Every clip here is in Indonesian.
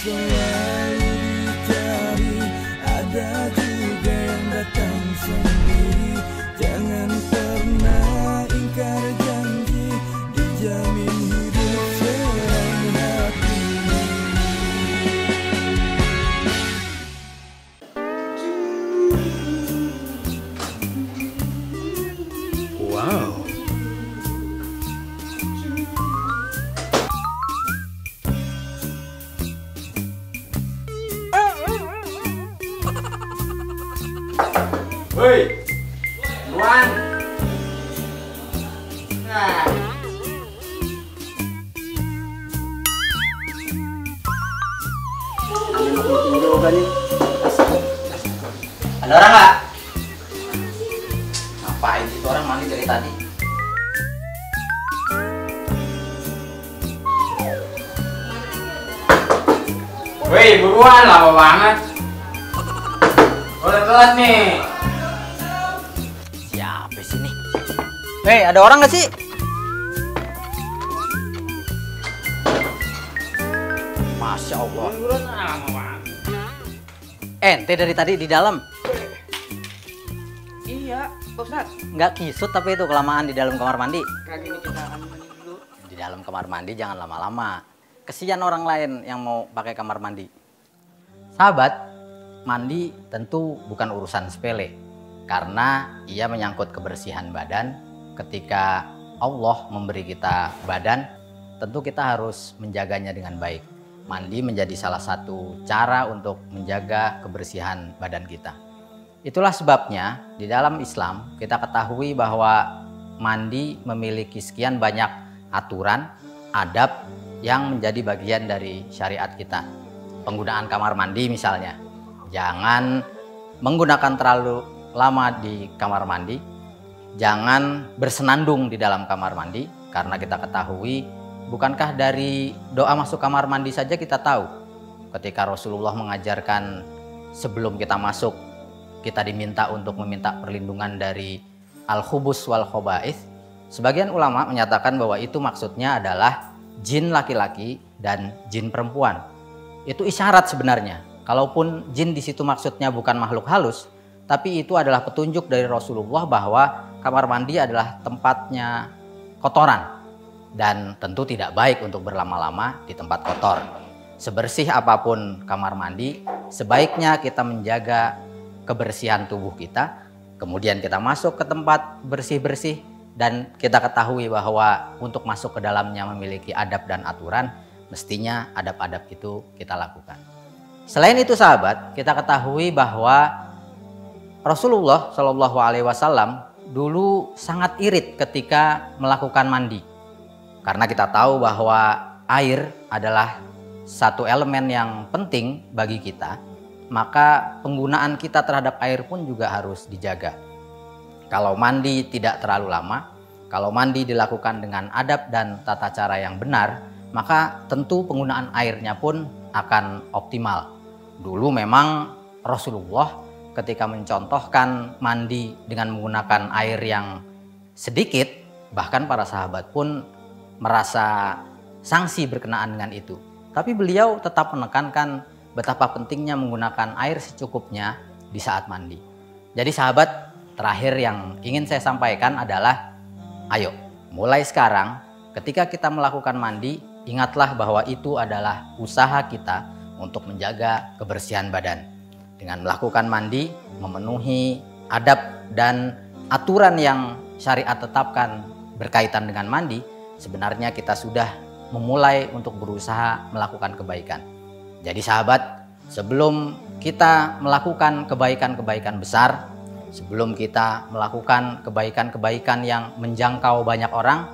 selalu dicari, ada juga yang datang sendiri. Jangan pernah ingkar janji, dijamin hidup serang hati. Wow. Woi, Luan. Nah. juga nih. Ada orang nggak? Ngapain itu orang mandi dari tadi? Woi, buruan, lama banget. Udah telat nih. Siapa sih nih? Hei, ada orang nggak sih? Masya Allah. Buruan, lama banget. Ente dari tadi di dalam. Iya, Ustaz. Nggak kisut tapi itu kelamaan di dalam kamar mandi. Kaki ini kita akan mandi dulu. Di dalam kamar mandi jangan lama-lama. Kesian orang lain yang mau pakai kamar mandi. Sahabat, mandi tentu bukan urusan sepele. Karena ia menyangkut kebersihan badan. Ketika Allah memberi kita badan, tentu kita harus menjaganya dengan baik. Mandi menjadi salah satu cara untuk menjaga kebersihan badan kita. Itulah sebabnya di dalam Islam kita ketahui bahwa mandi memiliki sekian banyak aturan, adab yang menjadi bagian dari syariat kita. Penggunaan kamar mandi misalnya, jangan menggunakan terlalu lama di kamar mandi, jangan bersenandung di dalam kamar mandi, karena kita ketahui, bukankah dari doa masuk kamar mandi saja kita tahu ketika Rasulullah mengajarkan sebelum kita masuk kita diminta untuk meminta perlindungan dari al-khubus wal khoba'ith. Sebagian ulama menyatakan bahwa itu maksudnya adalah jin laki-laki dan jin perempuan. Itu isyarat sebenarnya. Kalaupun jin di situ maksudnya bukan makhluk halus, tapi itu adalah petunjuk dari Rasulullah bahwa kamar mandi adalah tempatnya kotoran. Dan tentu tidak baik untuk berlama-lama di tempat kotor. Sebersih apapun kamar mandi, sebaiknya kita menjaga kebersihan tubuh kita. Kemudian kita masuk ke tempat bersih-bersih dan kita ketahui bahwa untuk masuk ke dalamnya memiliki adab dan aturan, mestinya adab-adab itu kita lakukan. Selain itu sahabat, kita ketahui bahwa Rasulullah Shallallahu Alaihi Wasallam dulu sangat irit ketika melakukan mandi. Karena kita tahu bahwa air adalah satu elemen yang penting bagi kita, maka penggunaan kita terhadap air pun juga harus dijaga. Kalau mandi tidak terlalu lama, kalau mandi dilakukan dengan adab dan tata cara yang benar, maka tentu penggunaan airnya pun akan optimal. Dulu memang Rasulullah ketika mencontohkan mandi dengan menggunakan air yang sedikit, bahkan para sahabat pun merasa sanksi berkenaan dengan itu. Tapi beliau tetap menekankan betapa pentingnya menggunakan air secukupnya di saat mandi. Jadi sahabat, terakhir yang ingin saya sampaikan adalah, ayo mulai sekarang ketika kita melakukan mandi, ingatlah bahwa itu adalah usaha kita untuk menjaga kebersihan badan. Dengan melakukan mandi, memenuhi adab dan aturan yang syariat tetapkan berkaitan dengan mandi, sebenarnya kita sudah memulai untuk berusaha melakukan kebaikan. Jadi sahabat, sebelum kita melakukan kebaikan-kebaikan besar, sebelum kita melakukan kebaikan-kebaikan yang menjangkau banyak orang,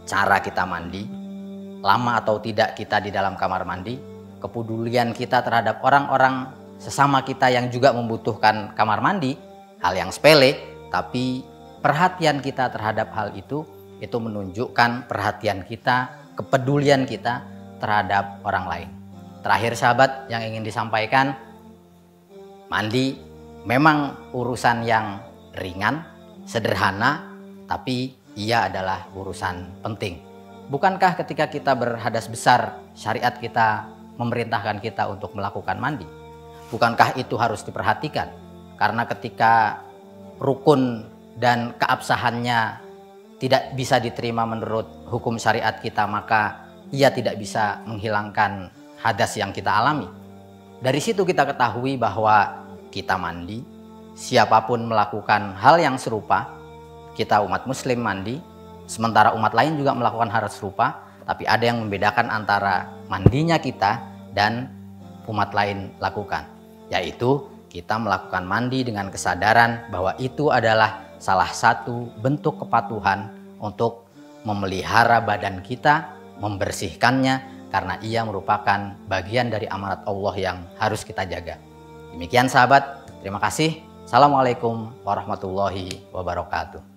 cara kita mandi, lama atau tidak kita di dalam kamar mandi, kepedulian kita terhadap orang-orang sesama kita yang juga membutuhkan kamar mandi, hal yang sepele, tapi perhatian kita terhadap hal itu menunjukkan perhatian kita, kepedulian kita terhadap orang lain. Terakhir sahabat yang ingin disampaikan, mandi memang urusan yang ringan, sederhana, tapi ia adalah urusan penting. Bukankah ketika kita berhadas besar, syariat kita memerintahkan kita untuk melakukan mandi? Bukankah itu harus diperhatikan? Karena ketika rukun dan keabsahannya tidak bisa diterima menurut hukum syariat kita, maka ia tidak bisa menghilangkan hadas yang kita alami. Dari situ kita ketahui bahwa kita mandi, siapapun melakukan hal yang serupa, kita umat muslim mandi, sementara umat lain juga melakukan hal serupa, tapi ada yang membedakan antara mandinya kita dan umat lain lakukan, yaitu kita melakukan mandi dengan kesadaran bahwa itu adalah salah satu bentuk kepatuhan untuk memelihara badan kita, membersihkannya, karena ia merupakan bagian dari amanat Allah yang harus kita jaga. Demikian sahabat, terima kasih. Assalamualaikum warahmatullahi wabarakatuh.